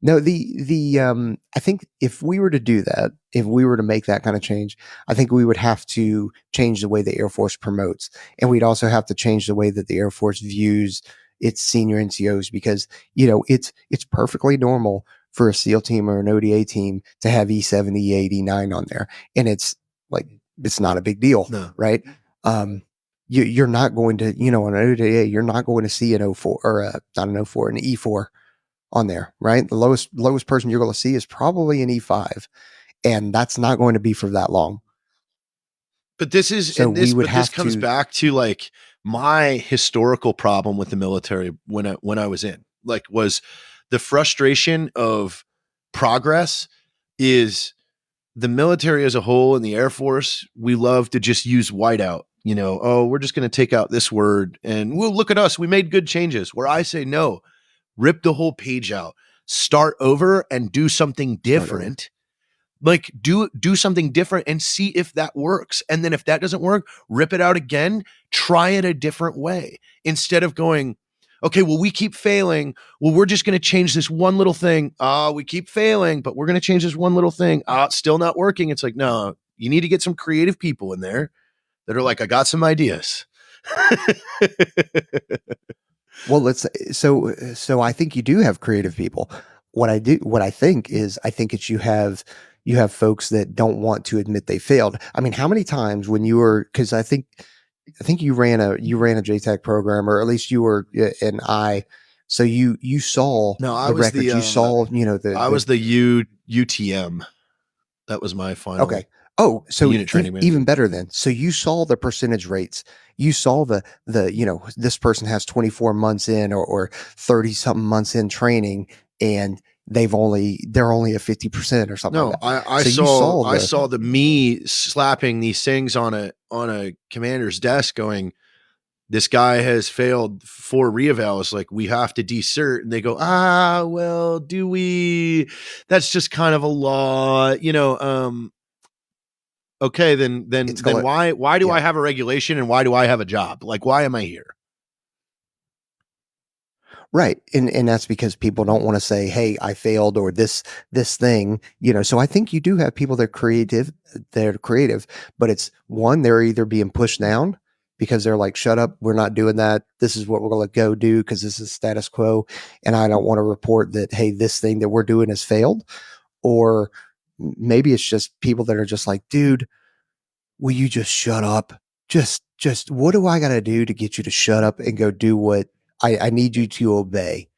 No, I think if we were to do that, if we were to make that kind of change, I think we would have to change the way the Air Force promotes. And we'd also have to change the way that the Air Force views its senior NCOs because, it's perfectly normal for a SEAL team or an ODA team to have E70, E80, E9 on there. And it's like, it's not a big deal, No. right? You're not going to, on an ODA, you're not going to see an O4 or not an O4, an E4 on there, right? The lowest person you're going to see is probably an E5, and that's not going to be for that long. But this is So and we this would but this have comes to, back to like my historical problem with the military when I was in. Like was the frustration of progress is the military as a whole and the Air Force, we love to just use whiteout. Oh, we're just going to take out this word and well, look at us. We made good changes. Where I say, no, rip the whole page out, start over and do something start over. different. Like do something different and see if that works. And then if that doesn't work, rip it out again, try it a different way instead of going, okay, well, we keep failing. Well, we're just going to change this one little thing. We keep failing, but we're going to change this one little thing. It's still not working. It's like, no, you need to get some creative people in there that are like, I got some ideas. Well, so I think you do have creative people. What I think is, I think it's you have folks that don't want to admit they failed. I mean, how many times when you were, because I think you ran a JTAC program, or at least you were an I. So you saw No, the records, you saw, I the was the UTM. That was my final okay. Oh, so unit training even manager. better then. So you saw the percentage rates. You saw this person has 24 months in, or 30 something months in training, and they're only at 50% or something No, like that. I So you saw saw I the saw the me slapping these things on a commander's desk going, this guy has failed 4 reevals, like we have to desert. And they go, well, do we? That's just kind of a law, okay, then then it's then called why do I yeah. have a regulation and why do I have a job? Like why am I here? Right. And that's because people don't want to say, "Hey, I failed," or this thing, So I think you do have people that are creative, but it's one, they're either being pushed down because they're like, "Shut up, we're not doing that. This is what we're going to go do because this is status quo, and I don't want to report that, hey, this thing that we're doing has failed." Or maybe it's just people that are just like, "Dude, will you just shut up? Just what do I got to do to get you to shut up and go do what I need you to obey?"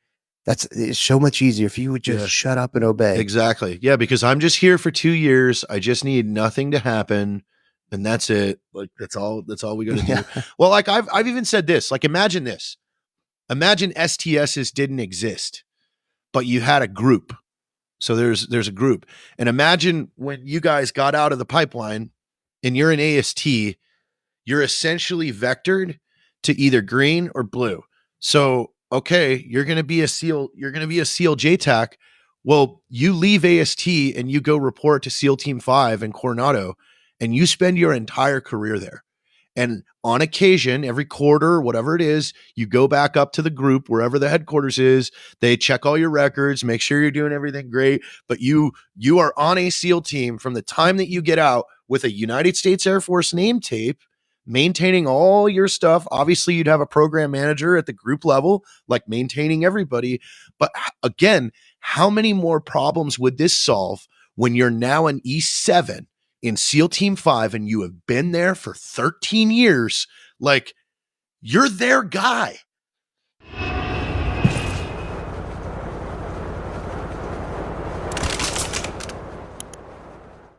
It's so much easier if you would just Yeah, shut up and obey. exactly. Yeah, because I'm just here for 2 years. I just need nothing to happen. And that's it. Like that's all we got to Yeah. do. Well, like I've even said this. Like imagine this. Imagine STSs didn't exist, but you had a group. So there's a group. And imagine when you guys got out of the pipeline and you're an AST, you're essentially vectored to either green or blue. So, okay, you're going to be a SEAL JTAC. Well, you leave AST and you go report to SEAL Team 5 in Coronado and you spend your entire career there. And on occasion, every quarter, whatever it is, you go back up to the group, wherever the headquarters is. They check all your records, make sure you're doing everything great. But you are on a SEAL team from the time that you get out with a United States Air Force name tape, maintaining all your stuff. Obviously, you'd have a program manager at the group level, like maintaining everybody. But again, how many more problems would this solve when you're now an E7 in SEAL Team 5 and you have been there for 13 years? Like, you're their guy.